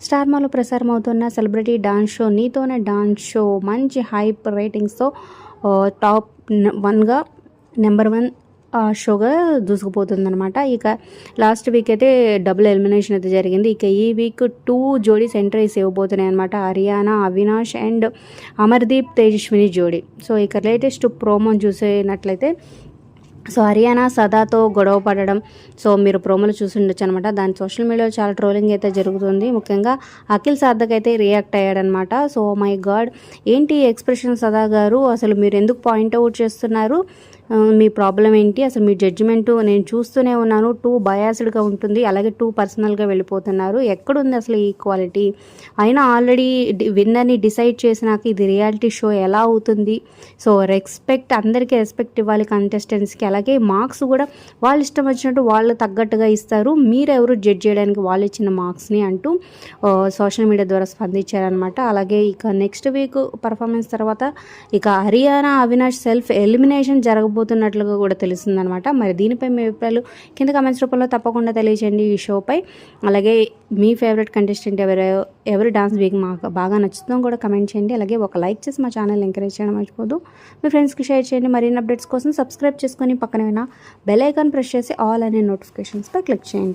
స్టార్మాలో ప్రసారం అవుతున్న celebrity dance show నీతోనే డాన్స్ షో మంచి హైప్ రేటింగ్స్తో టాప్ 1గా నెంబర్ 1 షోగా దూసుకుపోతుందనమాట. ఇక లాస్ట్ వీక్ అయితే డబుల్ ఎలిమినేషన్ అయితే జరిగింది. ఇక ఈ వీక్ 2 జోడీస్ ఎంట్రీస్ ఇవ్వబోతున్నాయి అనమాట. హరియానా అవినాష్ అండ్ అమర్దీప్ తేజస్విని జోడీ. సో ఇక లేటెస్ట్ ప్రోమోని చూసినట్లయితే సో హరియానా సదాతో గొడవ పడడం, సో మీరు ప్రోమోలు చూసి ఉండొచ్చు అనమాట. దాని సోషల్ మీడియాలో చాలా ట్రోలింగ్ అయితే జరుగుతుంది. ముఖ్యంగా అఖిల్ సార్థక్ అయితే రియాక్ట్ అయ్యాడనమాట. సో మై గాడ్, ఏంటి ఎక్స్ప్రెషన్ సదా గారు, అసలు మీరు ఎందుకు పాయింట్అవుట్ చేస్తున్నారు, మీ ప్రాబ్లం ఏంటి, అసలు మీ జడ్జిమెంటు నేను చూస్తూనే ఉన్నాను, 2 బయాస్డ్గా ఉంటుంది, అలాగే 2 పర్సనల్గా వెళ్ళిపోతున్నారు, ఎక్కడుంది అసలు ఈక్వాలిటీ, అయినా ఆల్రెడీ విన్నర్ని డిసైడ్ చేసినాక ఇది రియాలిటీ షో ఎలా అవుతుంది. సో అందరికీ రెస్పెక్ట్ ఇవ్వాలి కంటెస్టెంట్స్కి, అలాగే మార్క్స్ కూడా వాళ్ళు ఇష్టం వచ్చినట్టు వాళ్ళు తగ్గట్టుగా ఇస్తారు, మీరెవరు జడ్జ్ చేయడానికి వాళ్ళు ఇచ్చిన మార్క్స్ని అంటూ సోషల్ మీడియా ద్వారా స్పందించారనమాట. అలాగే ఇక నెక్స్ట్ వీక్ పర్ఫార్మెన్స్ తర్వాత ఇక హరియానా అవినాష్ సెల్ఫ్ ఎలిమినేషన్ జరగబోతున్నట్లుగా కూడా తెలుస్తుందనమాట. మరి దీనిపై మీ అభిప్రాయాలు కింద కామెంట్స్ రూపంలో తప్పకుండా తెలియజేయండి ఈ షోపై. అలాగే మీ ఫేవరెట్ కంటెస్టెంట్ ఎవరి డాన్స్ మీకు మాకు బాగా నచ్చుతుందో కూడా కమెంట్ చేయండి. అలాగే ఒక లైక్ చేసి మా ఛానల్ ఎంకరేజ్ చేయడం మర్చిపోదు. మీ ఫ్రెండ్స్కి షేర్ చేయండి. మరిన్ని అప్డేట్స్ కోసం సబ్స్క్రైబ్ చేసుకొని పక్కన బెల్ ఐకాన్ ప్రెస్ చేసి ఆల్ అనే నోటిఫికేషన్స్పై క్లిక్ చేయండి.